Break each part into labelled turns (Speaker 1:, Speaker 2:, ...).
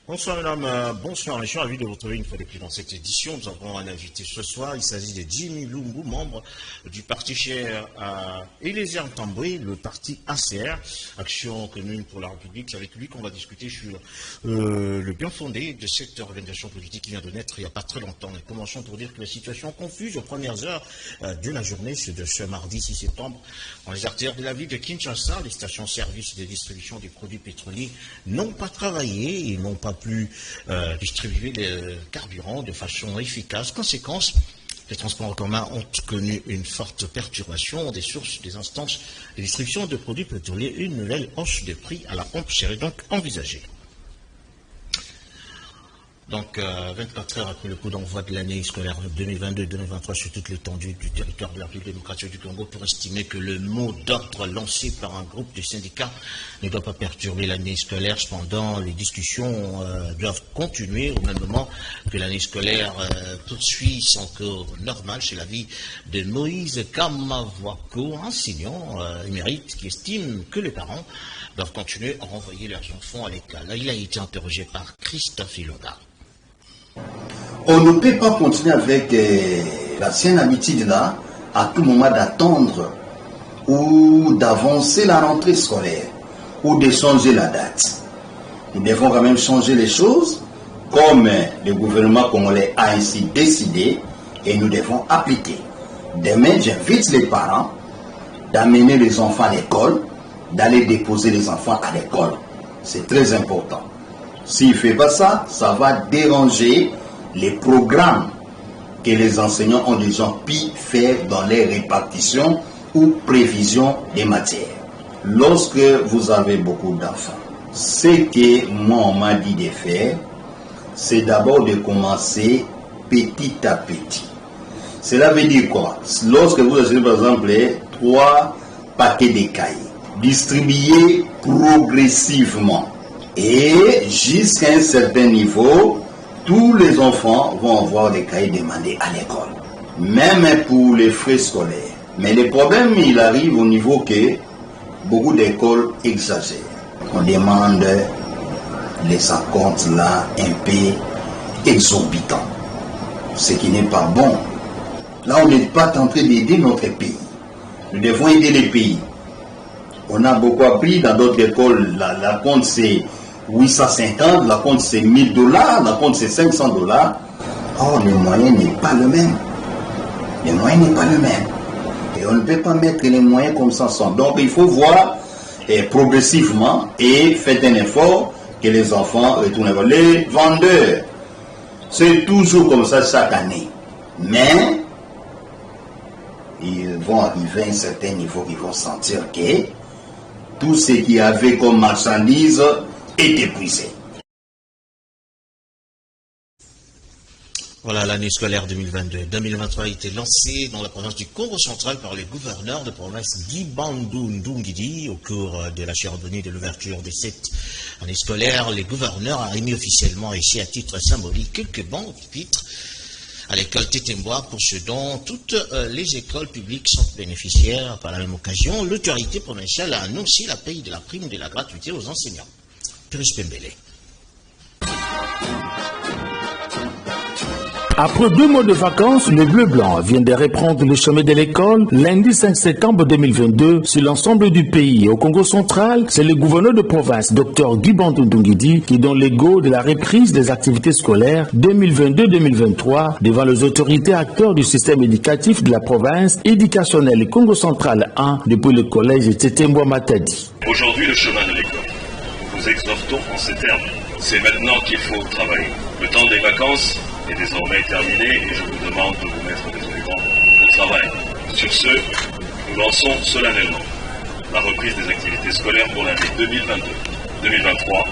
Speaker 1: Bonsoir mesdames, bonsoir, je suis ravi de vous retrouver une fois de plus dans cette édition. Nous avons un invité ce soir, il s'agit de Jimmy Lungu, membre du parti cher à Eliezer Ntambwe, le parti ACR, Action Commune pour la République. C'est avec lui qu'on va discuter sur le bien fondé de cette organisation politique qui vient de naître il n'y a pas très longtemps. Et commençons pour dire que la situation confuse aux premières heures de la journée, c'est de ce mardi 6 septembre, dans les artères de la ville de Kinshasa, les stations-service de distribution des produits pétroliers n'ont pas travaillé et n'ont pas pu distribuer le carburant de façon efficace. Conséquence, les transports en commun ont connu une forte perturbation des sources, des instances de distribution de produits pétroliers. Une nouvelle hausse de prix à la pompe serait donc envisagée. Donc, 24 heures après le coup d'envoi de l'année scolaire 2022-2023 sur toute l'étendue du territoire de la République démocratique du Congo, pour estimer que le mot d'ordre lancé par un groupe de syndicats ne doit pas perturber l'année scolaire. Cependant, les discussions doivent continuer au même moment que l'année scolaire poursuit son cours normal. C'est l'avis de Moïse Kamavwako, enseignant émérite, qui estime que les parents doivent continuer à renvoyer leurs enfants à l'école. Il a été interrogé par Christophe Ilonga.
Speaker 2: On ne peut pas continuer avec l'ancienne habitude là, à tout moment d'attendre ou d'avancer la rentrée scolaire ou de changer la date. Nous devons quand même changer les choses comme le gouvernement congolais a ainsi décidé et nous devons appliquer. Demain, j'invite les parents d'amener les enfants à l'école, d'aller déposer les enfants à l'école. C'est très important. S'il ne fait pas ça, ça va déranger les programmes que les enseignants ont déjà pu faire dans les répartitions ou prévisions des matières. Lorsque vous avez beaucoup d'enfants, ce que moi on m'a dit de faire, c'est d'abord de commencer petit à petit. Cela veut dire quoi? Lorsque vous achetez par exemple 3 paquets de cahiers, distribuez progressivement. Et jusqu'à un certain niveau, tous les enfants vont avoir des cahiers demandés à l'école. Même pour les frais scolaires. Mais le problème, il arrive au niveau que beaucoup d'écoles exagèrent. On demande les acomptes là un peu exorbitants. Ce qui n'est pas bon. Là, on n'est pas en train d'aider notre pays. Nous devons aider les pays. On a beaucoup appris dans d'autres écoles. La compte c'est 850, la compte c'est $1000, la compte c'est $500. Or, le moyen n'est pas le même. Le moyen n'est pas le même. Et on ne peut pas mettre les moyens comme ça sont. Donc, il faut voir progressivement et faites un effort que les enfants retournent. Les vendeurs, c'est toujours comme ça chaque année. Mais, ils vont arriver à un certain niveau, ils vont sentir que tout ce qu'il y avait comme marchandise est épuisé.
Speaker 1: Voilà, l'année scolaire 2022-2023 a été lancée dans la province du Congo central par les gouverneurs de province Guy Bandou Ndungidi. Au cours de la cérémonie de l'ouverture de cette année scolaire, les gouverneurs ont émis officiellement ici à titre symbolique quelques bancs pupitres à l'école Tétembois, pour ce dont toutes les écoles publiques sont bénéficiaires. Par la même occasion, l'autorité provinciale a annoncé la paye de la prime de la gratuité aux enseignants. Pérus Pembele.
Speaker 3: Après 2 mois de vacances, le bleu-blanc vient de reprendre le chemin de l'école lundi 5 septembre 2022 sur l'ensemble du pays. Au Congo central, c'est le gouverneur de province, Dr Guy Bandou Ndungidi, qui donne le go de la reprise des activités scolaires 2022-2023 devant les autorités acteurs du système éducatif de la province éducationnelle Congo central 1 depuis le collège Tétembois Matadi.
Speaker 4: Aujourd'hui, le chemin de l'école. Nous vous exhortons en ces termes. C'est maintenant qu'il faut travailler. Le temps des vacances est désormais terminé et je vous demande de vous mettre définitivement au travail. Sur ce, nous lançons solennellement la reprise des activités scolaires pour l'année 2022-2023,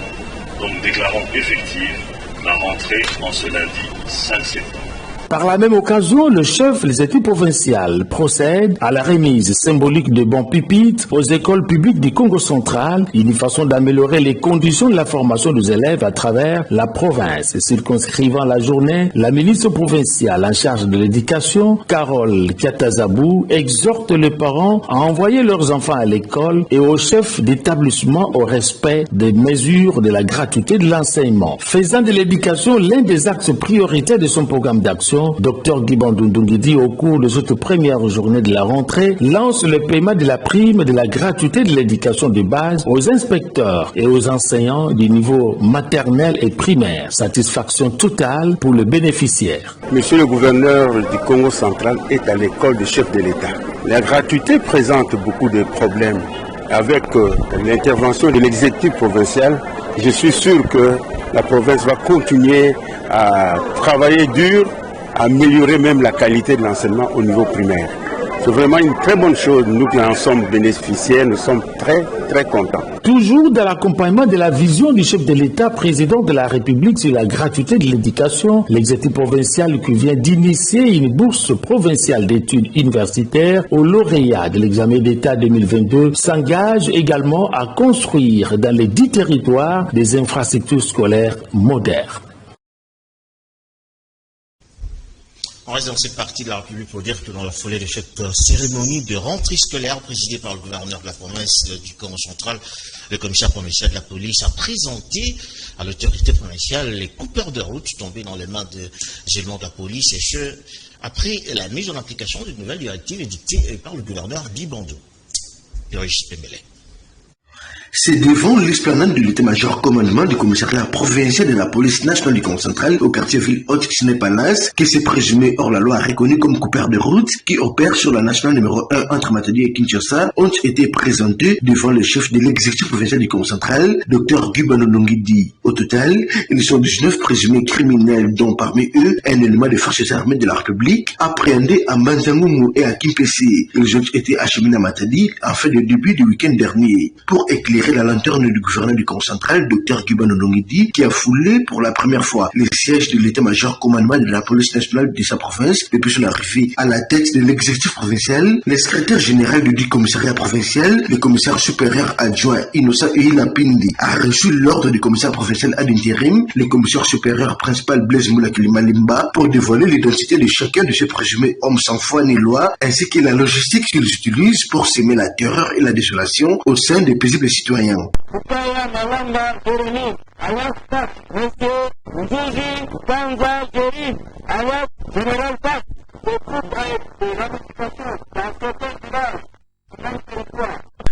Speaker 4: dont nous déclarons effective la rentrée en ce lundi 5 septembre.
Speaker 3: Par la même occasion, le chef des équipes provinciales procède à la remise symbolique de bons pupitres aux écoles publiques du Congo central, une façon d'améliorer les conditions de la formation des élèves à travers la province. Circonscrivant la journée, la ministre provinciale en charge de l'éducation, Carole Kiatazabou, exhorte les parents à envoyer leurs enfants à l'école et aux chefs d'établissement au respect des mesures de la gratuité de l'enseignement. Faisant de l'éducation l'un des axes prioritaires de son programme d'action, Dr Guy Bandou Ndungidi, au cours de cette première journée de la rentrée, lance le paiement de la prime de la gratuité de l'éducation de base aux inspecteurs et aux enseignants du niveau maternel et primaire. Satisfaction totale pour le bénéficiaire.
Speaker 5: Monsieur le gouverneur du Congo central est à l'école du chef de l'État. La gratuité présente beaucoup de problèmes. Avec l'intervention de l'exécutif provincial, je suis sûr que la province va continuer à travailler dur, à améliorer même la qualité de l'enseignement au niveau primaire. C'est vraiment une très bonne chose. Nous qui en sommes bénéficiaires, nous sommes très contents.
Speaker 3: Toujours dans l'accompagnement de la vision du chef de l'État, président de la République sur la gratuité de l'éducation, l'exécutif provincial qui vient d'initier une bourse provinciale d'études universitaires aux lauréats de l'examen d'État 2022 s'engage également à construire dans les 10 territoires des infrastructures scolaires modernes.
Speaker 1: On reste dans cette partie de la République pour dire que dans la foulée de cette cérémonie de rentrée scolaire présidée par le gouverneur de la province du Congo central, le commissaire provincial de la police a présenté à l'autorité provinciale les coupeurs de route tombés dans les mains des éléments de la police, et ce, après la mise en application d'une nouvelle directive édictée par le gouverneur Guy Bandou.
Speaker 6: C'est devant l'esplanade de l'état-major commandement du commissariat provincial de la police nationale du Congo central au quartier ville haute Palace que ces présumés hors la loi reconnus comme coupeurs de route qui opèrent sur la nationale numéro 1 entre Matadi et Kinshasa ont été présentés devant le chef de l'exécutif provincial du Congo central, Dr Guy Bandou Ndungidi. Au total, ils sont 19 présumés criminels, dont parmi eux un élément des forces armées de la République appréhendé à Manzangoumou et à Kimpesi. Ils ont été acheminés à Matadi en fait le début du week-end dernier. Pour éclairer la lanterne du gouverneur du Congo central, Dr Guy Bandou Ndungidi, qui a foulé pour la première fois les sièges de l'état-major commandement de la police nationale de sa province depuis son arrivée à la tête de l'exécutif provincial. Le secrétaire général du commissariat provincial, le commissaire supérieur adjoint Innocent Eila Pindi, a reçu l'ordre du commissaire provincial ad intérim, le commissaire supérieur principal Blaise Moulakili Malimba, pour dévoiler l'identité de chacun de ces présumés hommes sans foi ni loi, ainsi que la logistique qu'ils utilisent pour semer la terreur et la désolation au sein des paisibles citoyens.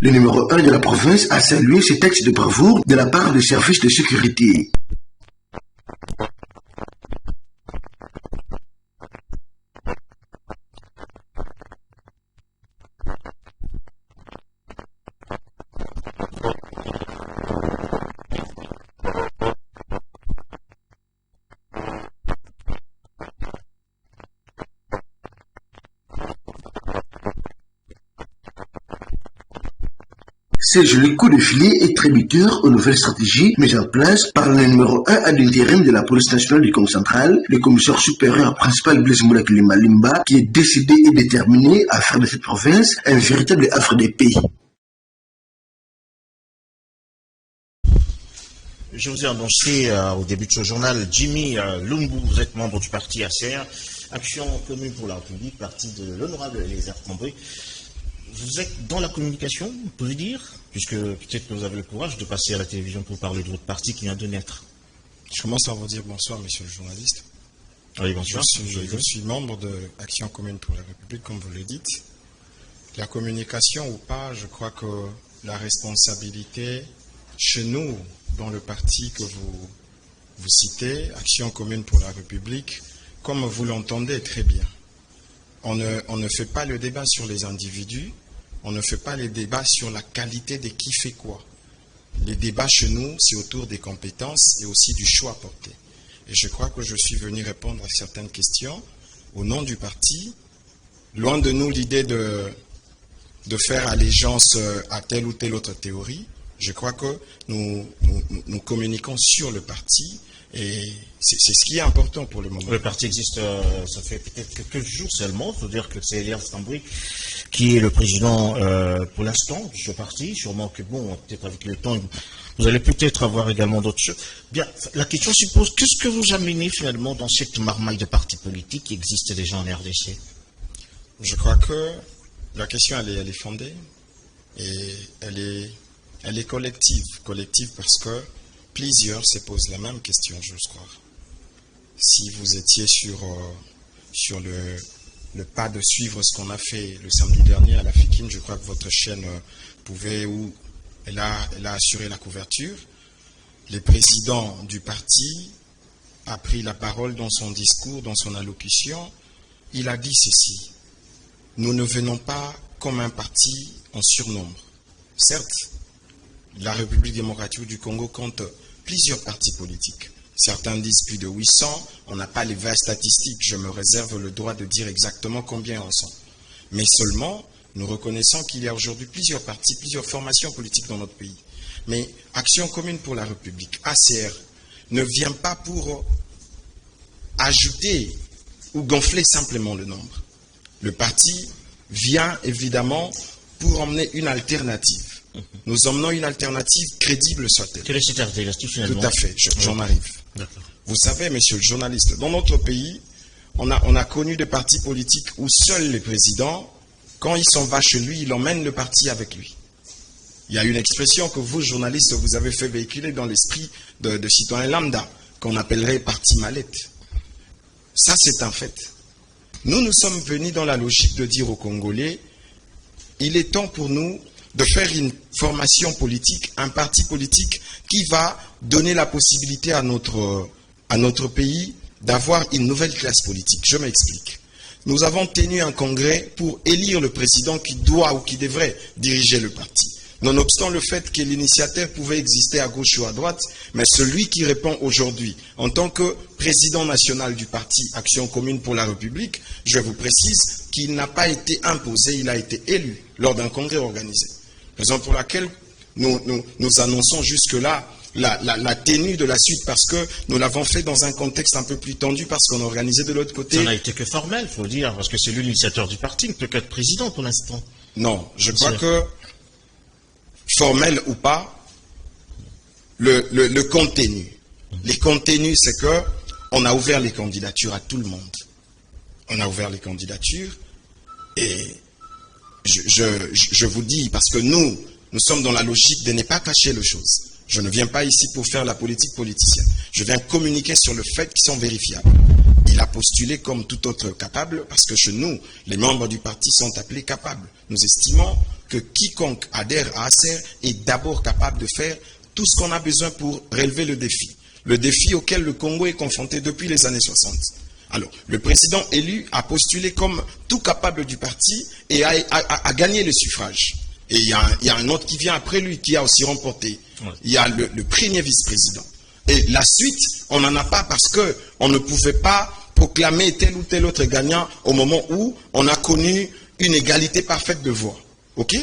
Speaker 6: Le numéro 1 de la province a salué ces textes de bravoure de la part des services de sécurité. Ces jolis coups de filet et tributaires aux nouvelles stratégies mises en place par le numéro 1 à l'intérim de la police nationale du Congo central, le commissaire supérieur principal Blaise Moulakili Malimba, qui est décidé et déterminé à faire de cette province un véritable havre de paix.
Speaker 1: Je vous ai annoncé au début de ce journal, Jimmy Lumbu, vous êtes membre du parti ACR, Action commune pour la République, parti de l'honorable Eliezer Tamboué. Vous êtes dans la communication, vous pouvez dire, puisque peut-être que vous avez le courage de passer à la télévision pour parler de votre parti qui vient de naître.
Speaker 7: Je commence par vous dire bonsoir, monsieur le journaliste.
Speaker 1: Oui, bonsoir.
Speaker 7: Je suis membre de Action commune pour la République, comme vous le dites. La communication ou pas, je crois que la responsabilité, chez nous, dans le parti que vous citez, Action commune pour la République, comme vous l'entendez très bien, on ne fait pas le débat sur les individus, on ne fait pas les débats sur la qualité de qui fait quoi. Les débats chez nous, c'est autour des compétences et aussi du choix porté. Et je crois que je suis venu répondre à certaines questions au nom du parti. Loin de nous l'idée de faire allégeance à telle ou telle autre théorie. Je crois que nous communiquons sur le parti et c'est ce qui est important pour le moment.
Speaker 1: Le parti existe, ça fait peut-être quelques jours seulement. Il faut dire que c'est Elias Tamboué qui est le président pour l'instant de ce parti. Sûrement que bon, peut-être avec le temps, vous allez peut-être avoir également d'autres choses. Bien, la question suppose, qu'est-ce que vous amenez finalement dans cette marmaille de partis politiques qui existent déjà en RDC?
Speaker 7: Je crois que la question, elle est fondée et elle est collective. Collective parce que plusieurs se posent la même question, j'ose croire. Si vous étiez sur le pas de suivre ce qu'on a fait le samedi dernier à la FICIM, je crois que votre chaîne pouvait, ou elle a assuré la couverture. Le président du parti a pris la parole dans son discours, dans son allocution. Il a dit ceci: nous ne venons pas comme un parti en surnombre. Certes, la République démocratique du Congo compte plusieurs partis politiques. Certains disent plus de 800, on n'a pas les vraies statistiques, je me réserve le droit de dire exactement combien en sont. Mais seulement, nous reconnaissons qu'il y a aujourd'hui plusieurs partis, plusieurs formations politiques dans notre pays. Mais Action commune pour la République, ACR, ne vient pas pour ajouter ou gonfler simplement le nombre. Le parti vient évidemment pour emmener une alternative. Nous emmenons une alternative crédible soit-elle.
Speaker 1: Quelle est cette alternative finalement?
Speaker 7: Tout à fait, j'en arrive. Vous savez, monsieur le journaliste, dans notre pays, on a connu des partis politiques où seul le président, quand il s'en va chez lui, il emmène le parti avec lui. Il y a une expression que vous, journalistes, vous avez fait véhiculer dans l'esprit de citoyens lambda, qu'on appellerait parti mallette. Ça, c'est un fait. Nous sommes venus dans la logique de dire aux Congolais, il est temps pour nous de faire une formation politique, un parti politique qui va donner la possibilité à notre pays d'avoir une nouvelle classe politique. Je m'explique. Nous avons tenu un congrès pour élire le président qui doit ou qui devrait diriger le parti. Nonobstant le fait que l'initiateur pouvait exister à gauche ou à droite, mais celui qui répond aujourd'hui en tant que président national du parti Action commune pour la République, je vous précise qu'il n'a pas été imposé, il a été élu lors d'un congrès organisé. Raison pour laquelle nous annonçons jusque-là la tenue de la suite, parce que nous l'avons fait dans un contexte un peu plus tendu, parce qu'on a organisé de l'autre côté.
Speaker 1: Ça n'a été que formel, il faut dire, parce que c'est lui l'initiateur du parti, il ne peut qu'être président pour l'instant.
Speaker 7: Non, je crois que, formel ou pas, le contenu. Les contenus, c'est que on a ouvert les candidatures à tout le monde. On a ouvert les candidatures et je vous dis, parce que nous sommes dans la logique de ne pas cacher les choses. Je ne viens pas ici pour faire la politique politicienne. Je viens communiquer sur le fait qu'ils sont vérifiables. Il a postulé comme tout autre capable, parce que chez nous, les membres du parti sont appelés capables. Nous estimons que quiconque adhère à ACR est d'abord capable de faire tout ce qu'on a besoin pour relever le défi auquel le Congo est confronté depuis les années 60. Alors, le président élu a postulé comme tout capable du parti et a gagné le suffrage. Et il y a un autre qui vient après lui qui a aussi remporté. Il y a le premier vice-président. Et la suite, on n'en a pas parce qu'on ne pouvait pas proclamer tel ou tel autre gagnant au moment où on a connu une égalité parfaite de voix. OK?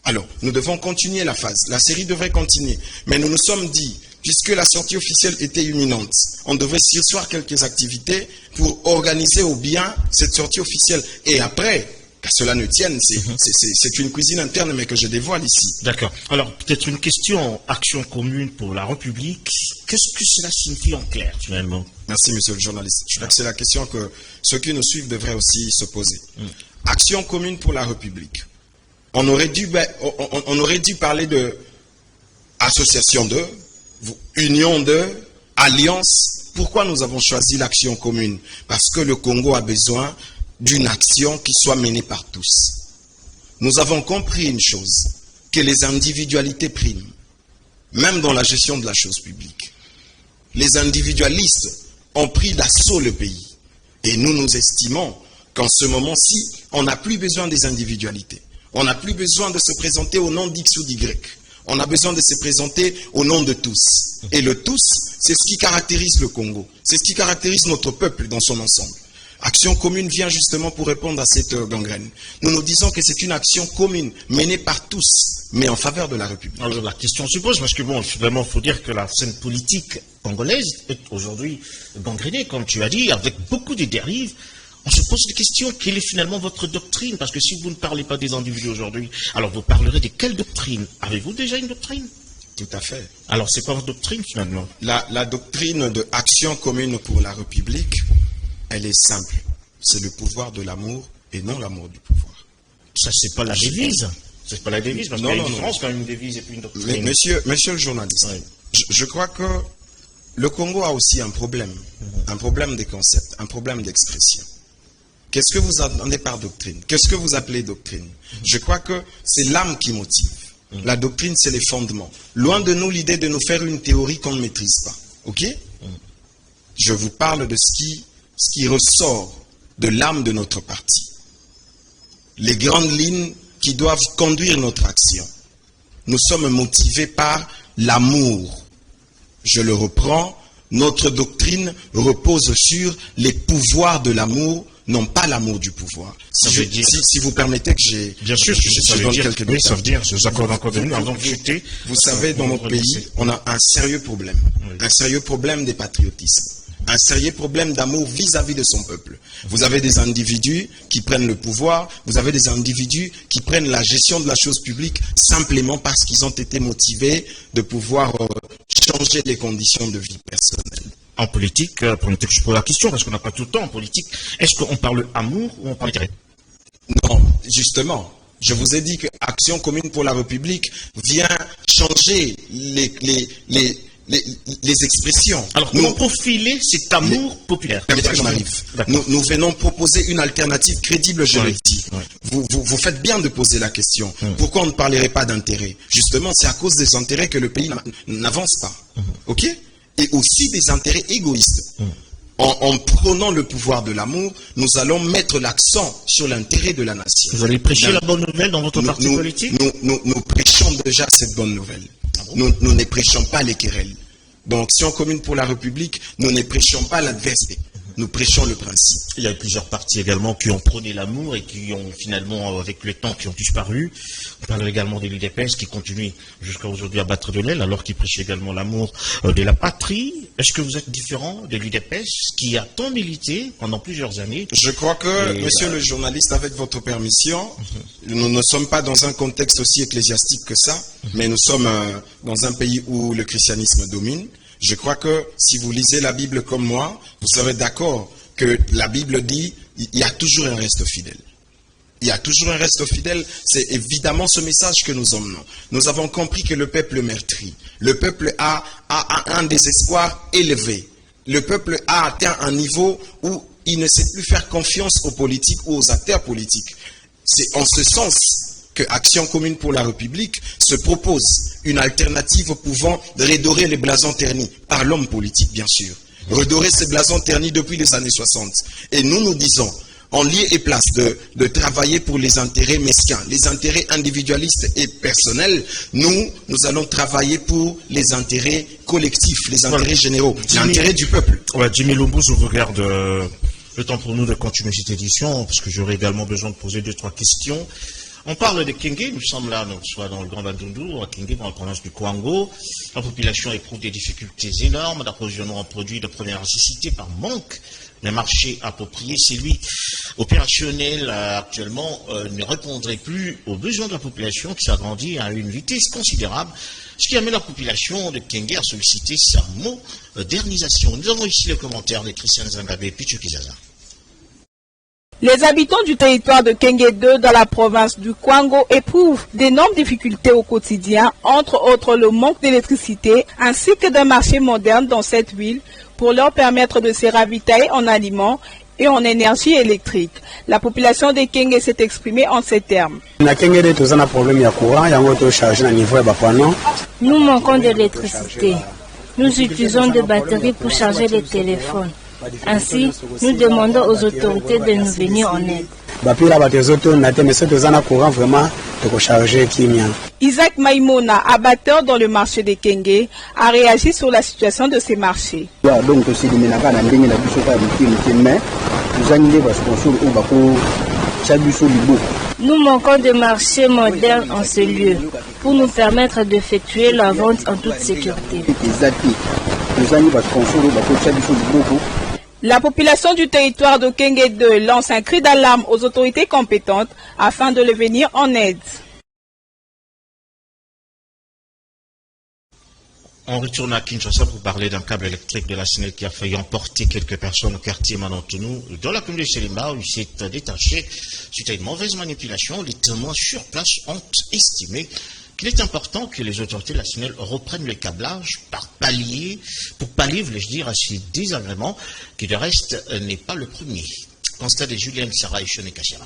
Speaker 7: Alors, nous devons continuer la phase. La série devrait continuer. Mais nous nous sommes dit, puisque la sortie officielle était imminente, on devrait surseoir quelques activités pour organiser au bien cette sortie officielle. Et après, qu'à cela ne tienne, c'est une cuisine interne, mais que je dévoile ici.
Speaker 1: D'accord. Alors, peut-être une question, Action commune pour la République. Qu'est-ce que cela signifie en clair, finalement?
Speaker 7: Merci, monsieur le journaliste. Je crois que c'est la question que ceux qui nous suivent devraient aussi se poser. Action commune pour la République. On aurait dû parler de association de, union de, alliance. Pourquoi nous avons choisi l'action commune? Parce que le Congo a besoin d'une action qui soit menée par tous. Nous avons compris une chose, que les individualités priment, même dans la gestion de la chose publique. Les individualistes ont pris d'assaut le pays. Et nous estimons qu'en ce moment-ci, on n'a plus besoin des individualités. On n'a plus besoin de se présenter au nom d'X ou d'Y. On a besoin de se présenter au nom de tous. Et le tous, c'est ce qui caractérise le Congo. C'est ce qui caractérise notre peuple dans son ensemble. Action commune vient justement pour répondre à cette gangrène. Nous disons que c'est une action commune, menée par tous, mais en faveur de la République.
Speaker 1: Alors la question se pose, parce que bon, finalement, il faut dire que la scène politique congolaise est aujourd'hui gangrénée, comme tu as dit, avec beaucoup de dérives. On se pose des questions, quelle est finalement votre doctrine? Parce que si vous ne parlez pas des individus aujourd'hui, alors vous parlerez de quelle doctrine? Avez-vous déjà une doctrine?
Speaker 7: Tout à fait.
Speaker 1: Alors c'est quoi votre doctrine finalement?
Speaker 7: La doctrine de action commune pour la République, elle est simple. C'est le pouvoir de l'amour et non l'amour du pouvoir.
Speaker 1: Ça, c'est pas la devise. C'est pas la devise, parce qu'il y a une différence quand une devise et puis une doctrine.
Speaker 7: Monsieur le journaliste, je crois que le Congo a aussi un problème de concept, un problème d'expression. Qu'est-ce que vous entendez par doctrine? Qu'est-ce que vous appelez doctrine? Je crois que c'est l'âme qui motive. La doctrine, c'est les fondements. Loin de nous l'idée de nous faire une théorie qu'on ne maîtrise pas. Ok? Je vous parle de ce qui ressort de l'âme de notre parti. Les grandes lignes qui doivent conduire notre action. Nous sommes motivés par l'amour. Je le reprends, notre doctrine repose sur les pouvoirs de l'amour, non pas l'amour du pouvoir. Si vous permettez que j'ai...
Speaker 1: Bien sûr,
Speaker 7: je donne quelques détails.
Speaker 1: Oui, ça veut dire, je vous accorde encore de nous.
Speaker 7: Vous savez, dans notre pays, on a un sérieux problème. Un sérieux problème des patriotismes. Un sérieux problème d'amour vis-à-vis de son peuple. Vous avez des individus qui prennent le pouvoir, vous avez des individus qui prennent la gestion de la chose publique simplement parce qu'ils ont été motivés de pouvoir changer les conditions de vie personnelle.
Speaker 1: En politique, pour une je pose la question, parce qu'on n'a pas tout le temps en politique, est-ce qu'on parle amour ou on parle intérêt?
Speaker 7: Non, justement. Je vous ai dit que Action commune pour la République vient changer les expressions.
Speaker 1: Alors, comment profiler cet amour populaire?
Speaker 7: J'en arrive. Nous venons proposer une alternative crédible, je le dis. Vous faites bien de poser la question. Pourquoi on ne parlerait pas d'intérêt? Justement, c'est à cause des intérêts que le pays n'avance pas. Ok? Et aussi des intérêts égoïstes. En prônant le pouvoir de l'amour, nous allons mettre l'accent sur l'intérêt de la nation.
Speaker 1: Vous allez prêcher la bonne nouvelle dans votre parti politique?
Speaker 7: Nous prêchons déjà cette bonne nouvelle. Nous ne prêchons pas les querelles. Dans Action commune pour la République, nous ne prêchons pas l'adversité. Nous prêchons le principe.
Speaker 1: Il y a plusieurs partis également qui ont prôné l'amour et qui ont finalement, avec le temps, qui ont disparu. On parle également de l'UDPS qui continue jusqu'à aujourd'hui à battre de l'aile alors qu'ils prêchent également l'amour de la patrie. Est-ce que vous êtes différent de l'UDPS qui a tant milité pendant plusieurs années?
Speaker 7: Je crois que, monsieur le journaliste, avec votre permission, nous ne sommes pas dans un contexte aussi ecclésiastique que ça, mais nous sommes dans un pays où le christianisme domine. Je crois que si vous lisez la Bible comme moi, vous serez d'accord que la Bible dit il y a toujours un reste fidèle. Il y a toujours un reste fidèle. C'est évidemment ce message que nous emmenons. Nous avons compris que le peuple meurtrit. Le peuple a un désespoir élevé. Le peuple a atteint un niveau où il ne sait plus faire confiance aux politiques ou aux acteurs politiques. C'est en ce sens que Action commune pour la République se propose une alternative pouvant redorer les blasons ternis par l'homme politique, bien sûr. Redorer ces blasons ternis depuis les années 60. Et nous disons, en lieu et place de travailler pour les intérêts mesquins, les intérêts individualistes et personnels, nous allons travailler pour les intérêts collectifs, les intérêts généraux, l'intérêt du peuple.
Speaker 1: Ouais, Jimmy Lumbu, je regarde le temps pour nous de continuer cette édition, parce que j'aurai également besoin de poser 2-3 questions. On parle de Kenge, nous sommes là, soit dans le Grand Bandundu, à Kenge, dans la province du Kwango. La population éprouve des difficultés énormes d'approvisionnement en produits de première nécessité par manque. Le marché approprié, c'est lui, opérationnel actuellement, ne répondrait plus aux besoins de la population qui s'agrandit à une vitesse considérable, ce qui amène la population de Kenge à solliciter sa modernisation. Nous avons ici le commentaire de Christian Zangabe et Pichu Kizaza.
Speaker 8: Les habitants du territoire de Kenge 2 dans la province du Kwango éprouvent d'énormes difficultés au quotidien, entre autres le manque d'électricité ainsi que d'un marché moderne dans cette ville pour leur permettre de se ravitailler en aliments et en énergie électrique. La population de Kenge s'est exprimée en ces termes.
Speaker 9: Nous
Speaker 10: manquons d'électricité. Nous utilisons des batteries pour charger les téléphones. Ainsi, nous demandons aux autorités de nous venir en aide.
Speaker 8: Isaac Maïmona, abatteur dans le marché de Kenge, a réagi sur la situation de ces marchés.
Speaker 10: Nous manquons de marchés modernes en ce lieu pour nous permettre d'effectuer la vente en toute sécurité.
Speaker 8: La population du territoire de Kenge 2 lance un cri d'alarme aux autorités compétentes afin de les venir en aide.
Speaker 1: On retourne à Kinshasa pour parler d'un câble électrique de la SNEL qui a failli emporter quelques personnes au quartier Manantounou. Dans la commune de Selimba, où il s'est détaché suite à une mauvaise manipulation, les témoins sur place ont estimé qu'il est important que les autorités de la SNEL reprennent le câblage pour pallier, voulais-je dire, à ces désagréments, qui de reste n'est pas le premier. Constat de Julienne Sarah et Choné Kassiara.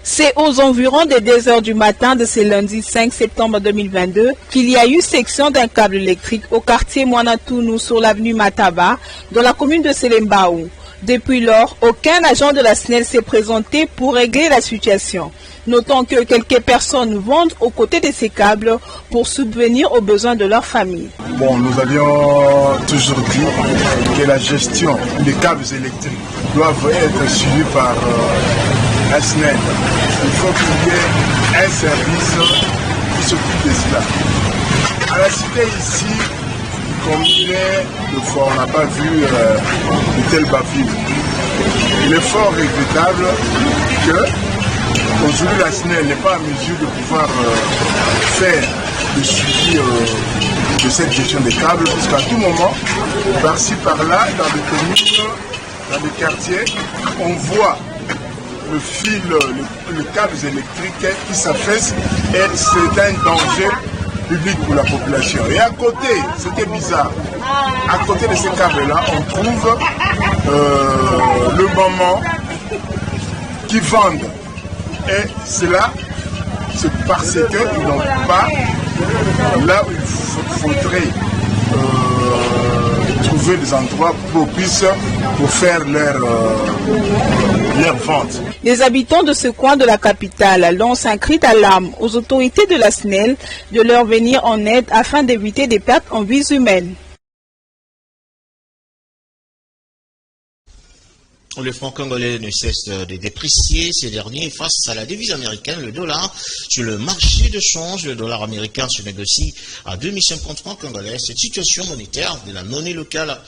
Speaker 8: C'est aux environs des 2 heures du matin de ce lundi 5 septembre 2022 qu'il y a eu section d'un câble électrique au quartier Manantounou sur l'avenue Mataba, dans la commune de Selembaou. Depuis lors, aucun agent de la SNEL s'est présenté pour régler la situation. Notons que quelques personnes vendent aux côtés de ces câbles pour subvenir aux besoins de leur famille.
Speaker 9: Bon, nous avions toujours dit que la gestion des câbles électriques doivent être suivie par la SNEL. Il faut qu'il y ait un service qui s'occupe de cela. À la cité ici, combien de fois on n'a pas vu de telles bavures. Il est fort regrettable que aujourd'hui la SNEL n'est pas en mesure de pouvoir faire le suivi de cette gestion des câbles, parce qu'à tout moment, par-ci par-là, dans les communes, dans les quartiers, on voit le fil, le câble électrique qui s'affaisse et c'est un danger public pour la population. Et à côté, c'était bizarre, à côté de ces câbles-là, on trouve le moment qui vendent. Et cela, c'est parce qu'ils n'ont pas là où il faudrait trouver des endroits propices pour faire leur vente.
Speaker 8: Les habitants de ce coin de la capitale lancent un cri d'alarme aux autorités de la SNEL de leur venir en aide afin d'éviter des pertes en vies humaines.
Speaker 1: Le franc congolais ne cesse de déprécier ces derniers face à la devise américaine, le dollar. Sur le marché de change, le dollar américain se négocie à 2050 francs congolais. Cette situation monétaire de la monnaie locale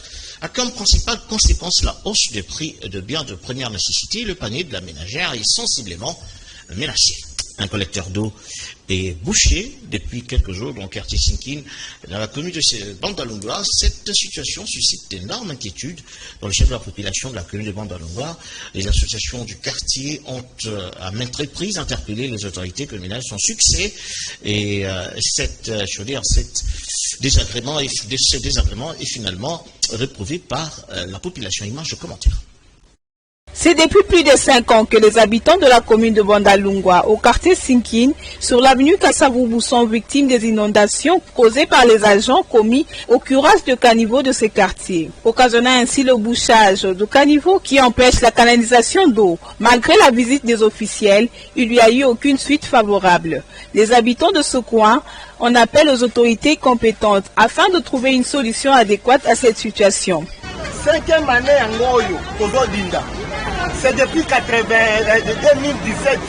Speaker 1: a comme principale conséquence la hausse des prix de biens de première nécessité. Le panier de la ménagère est sensiblement menacé. Un collecteur d'eau est bouché depuis quelques jours dans le quartier Sinkine, dans la commune de Bandalungwa. Cette situation suscite d'énormes inquiétudes dans le chef de la population de la commune de Bandalungwa. Les associations du quartier ont à maintes reprises interpellé les autorités communales sans succès. Et ce désagrément est finalement réprouvé par la population. Image de commentaire.
Speaker 8: C'est depuis plus de 5 ans que les habitants de la commune de Bandalungwa, au quartier Sinkine, sur l'avenue Kassavubu, sont victimes des inondations causées par les agents commis au curage de caniveaux de ces quartiers, occasionnant ainsi le bouchage de caniveaux qui empêche la canalisation d'eau. Malgré la visite des officiels, il n'y a eu aucune suite favorable. Les habitants de ce coin en appellent aux autorités compétentes afin de trouver une solution adéquate à cette situation.
Speaker 11: 5e année en Ngoyo, Kozodinda. C'est depuis 2017.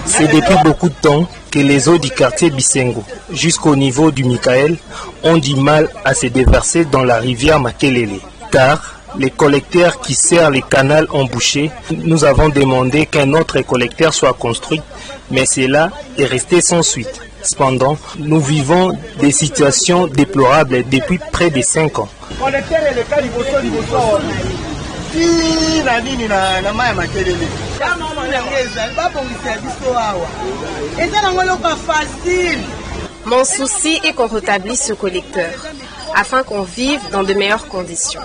Speaker 12: C'est depuis beaucoup de temps que les eaux du quartier Bisengo, jusqu'au niveau du Michael, ont du mal à se déverser dans la rivière Makelele. Car les collecteurs qui servent les canaux ont bouché. Nous avons demandé qu'un autre collecteur soit construit, mais cela est resté sans suite. Cependant, nous vivons des situations déplorables depuis près de 5 ans.
Speaker 13: Mon souci est qu'on rétablisse ce collecteur, afin qu'on vive dans de meilleures conditions.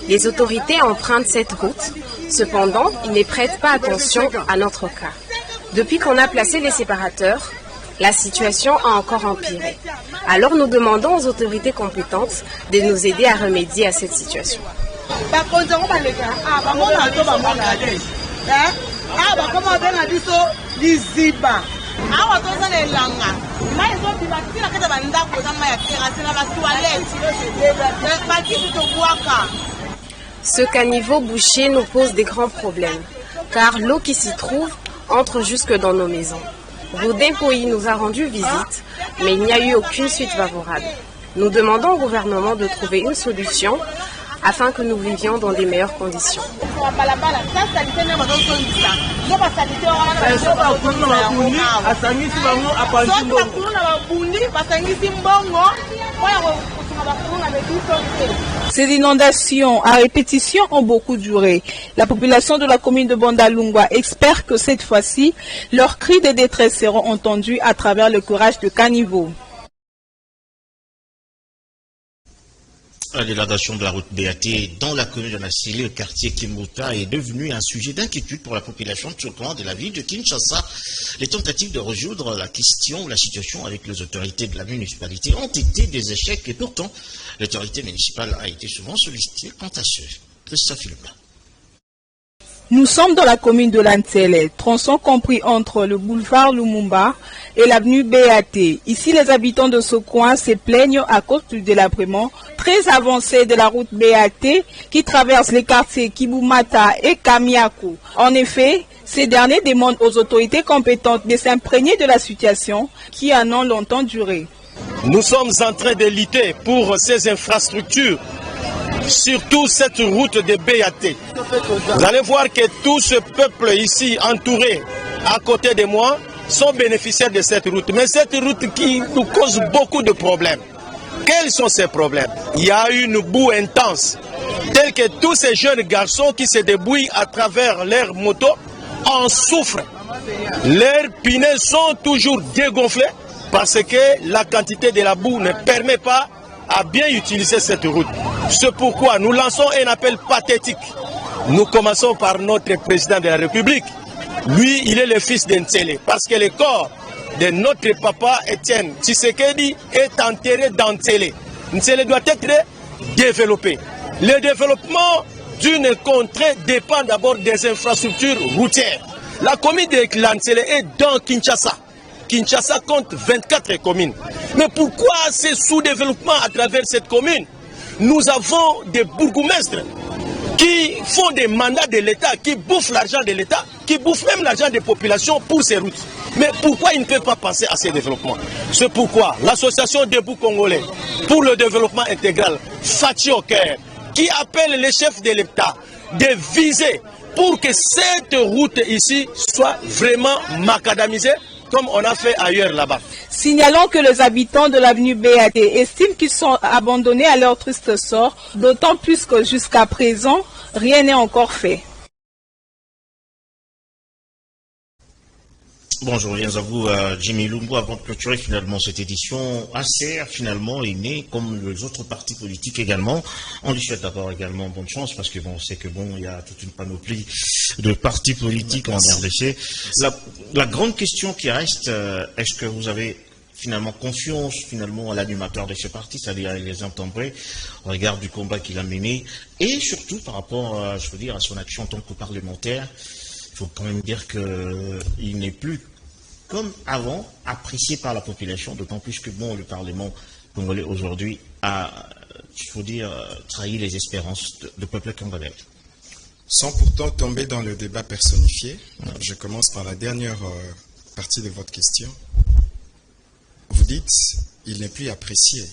Speaker 13: Les autorités empruntent cette route, cependant, ils ne prêtent pas attention à notre cas. Depuis qu'on a placé les séparateurs, la situation a encore empiré. Alors nous demandons aux autorités compétentes de nous aider à remédier à cette situation. Ce caniveau bouché nous pose des grands problèmes, car l'eau qui s'y trouve entre jusque dans nos maisons. Rodin-Poyi nous a rendu visite, mais il n'y a eu aucune suite favorable. Nous demandons au gouvernement de trouver une solution afin que nous vivions dans des meilleures conditions.
Speaker 8: Ces inondations à répétition ont beaucoup duré. La population de la commune de Bondalungwa espère que cette fois-ci, leurs cris de détresse seront entendus à travers le curage de caniveau.
Speaker 1: L'élaboration de la route BAT dans la commune de Nassili, le quartier Kimbuta, est devenu un sujet d'inquiétude pour la population de ce coin de la ville de Kinshasa. Les tentatives de résoudre la question, la situation avec les autorités de la municipalité ont été des échecs et pourtant l'autorité municipale a été souvent sollicitée quant à ce. Christophe Philippe.
Speaker 8: Nous sommes dans la commune de Lantsele, tronçon compris entre le boulevard Lumumba et l'avenue BAT. Ici, les habitants de ce coin se plaignent à cause du délabrement très avancé de la route BAT qui traverse les quartiers Kibumata et Kamiaku. En effet, ces derniers demandent aux autorités compétentes de s'imprégner de la situation qui en ont longtemps duré.
Speaker 14: Nous sommes en train de lutter pour ces infrastructures, surtout cette route de BAT. Vous allez voir que tout ce peuple ici entouré à côté de moi sont bénéficiaires de cette route. Mais cette route qui nous cause beaucoup de problèmes. Quels sont ces problèmes? Il y a une boue intense, telle que tous ces jeunes garçons qui se débrouillent à travers leurs motos en souffrent. Leurs pneus sont toujours dégonflés parce que la quantité de la boue ne permet pas à bien utiliser cette route. C'est pourquoi nous lançons un appel pathétique. Nous commençons par notre président de la République. Lui, il est le fils d'Ntsele, parce que le corps de notre papa Étienne Tshisekedi est enterré dans Ntsele. Ntsele doit être développé. Le développement d'une contrée dépend d'abord des infrastructures routières. La commune de Ntsele est dans Kinshasa. Kinshasa compte 24 communes. Mais pourquoi ce sous-développement à travers cette commune? Nous avons des bourgmestres qui font des mandats de l'État, qui bouffent l'argent de l'État, qui bouffent même l'argent des populations pour ces routes. Mais pourquoi ils ne peuvent pas penser à ces développements? C'est pourquoi l'association Debout Congolais pour le développement intégral, Fatih au cœur, qui appelle les chefs de l'État de viser pour que cette route ici soit vraiment macadamisée, comme on a fait ailleurs là-bas.
Speaker 8: Signalons que les habitants de l'avenue BAT estiment qu'ils sont abandonnés à leur triste sort, d'autant plus que jusqu'à présent, rien n'est encore fait.
Speaker 1: Bonjour, bien à vous, Jimmy Lungu. Avant de clôturer finalement cette édition, ACR finalement est né comme les autres partis politiques également. On lui souhaite d'abord également bonne chance parce que bon, on sait que bon, il y a toute une panoplie de partis politiques en RDC. La grande question qui reste, est-ce que vous avez finalement confiance finalement à l'animateur de ce parti, c'est-à-dire les Entambrés, au regard du combat qu'il a mené et surtout par rapport, je veux dire, à son action en tant que parlementaire? Il faut quand même dire qu'il n'est plus, comme avant, apprécié par la population, d'autant plus que bon, le Parlement congolais aujourd'hui a, il faut dire, trahi les espérances du peuple congolais.
Speaker 7: Sans pourtant tomber dans le débat personnifié, je commence par la dernière partie de votre question. Vous dites, il n'est plus apprécié.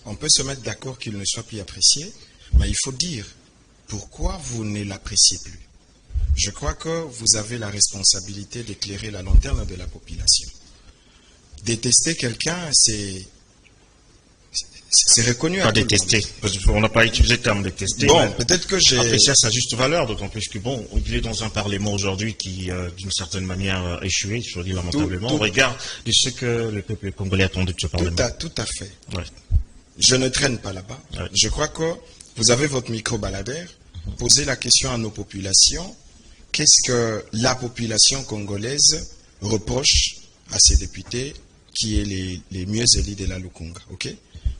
Speaker 7: On peut se mettre d'accord qu'il ne soit plus apprécié, mais il faut dire pourquoi vous ne l'appréciez plus. Je crois que vous avez la responsabilité d'éclairer la lanterne de la population. Détester quelqu'un, c'est reconnu.
Speaker 1: Pas détester, on n'a pas utilisé le terme détester.
Speaker 7: Bon, peut-être que j'ai
Speaker 1: apprécié à sa juste valeur, d'autant plus que bon, il est dans un parlement aujourd'hui qui, d'une certaine manière, échoué, je veux dire lamentablement, au regard de ce que le peuple congolais attendait de ce parlement.
Speaker 7: Tout à fait.
Speaker 1: Ouais.
Speaker 7: Je ne traîne pas là-bas. Ouais. Je crois que vous avez votre micro-baladeur. Posez la question à nos populations. Qu'est-ce que la population congolaise reproche à ces députés qui est les mieux élus de la Lukunga, ok?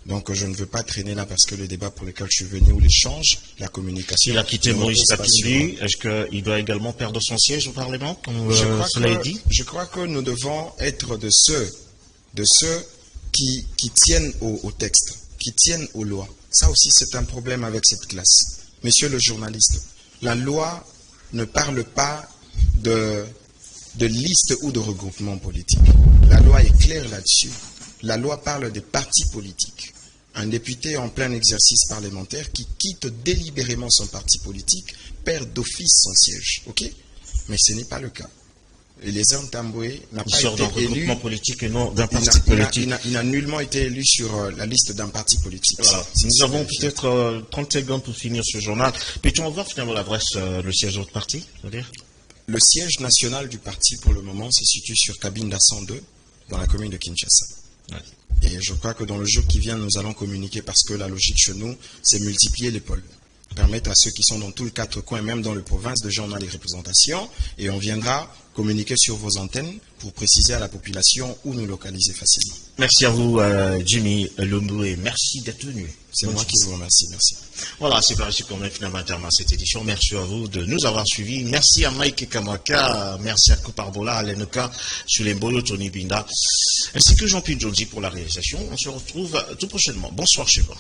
Speaker 7: Donc je ne veux pas traîner là parce que le débat pour lequel je suis venu ou l'échange, la communication...
Speaker 1: Il a quitté Maurice Katumbi, est-ce qu'il doit également perdre son siège au Parlement, comme cela est dit?
Speaker 7: Je crois que nous devons être de ceux qui tiennent au texte, qui tiennent aux lois. Ça aussi c'est un problème avec cette classe. Monsieur le journaliste, la loi ne parle pas de liste ou de regroupement politique. La loi est claire là-dessus. La loi parle des partis politiques. Un député en plein exercice parlementaire qui quitte délibérément son parti politique perd d'office son siège. Ok? Mais ce n'est pas le cas. Eliezer Ntambwe n'a pas été élu
Speaker 1: politique et non d'un parti politique.
Speaker 7: Il n'a nullement été élu sur la liste d'un parti politique.
Speaker 1: Voilà. Nous avons peut-être 30 secondes pour finir ce journal. Peut-on avoir finalement l'adresse, le siège de votre parti?
Speaker 7: Le siège national du parti pour le moment se situe sur Cabinda 102 dans la commune de Kinshasa.
Speaker 1: Ouais.
Speaker 7: Et je crois que dans le jour qui vient, nous allons communiquer parce que la logique chez nous, c'est multiplier les pôles. Permettre à ceux qui sont dans tous les 4 coins, même dans les provinces, déjà on a les représentations et on viendra communiquer sur vos antennes pour préciser à la population où nous localiser facilement.
Speaker 1: Merci à vous, Jimmy Lumbu, et merci d'être venu.
Speaker 7: C'est moi qui vous remercie, merci.
Speaker 1: Voilà, c'est par ici qu'on met finalement un terme à cette édition. Merci à vous de nous avoir suivis. Merci à Mike Kamaka, merci à Koparbola, à Lenoka, Sulembolo, Tony Binda, ainsi que Jean-Pierre Jonesy pour la réalisation. On se retrouve tout prochainement. Bonsoir chez vous.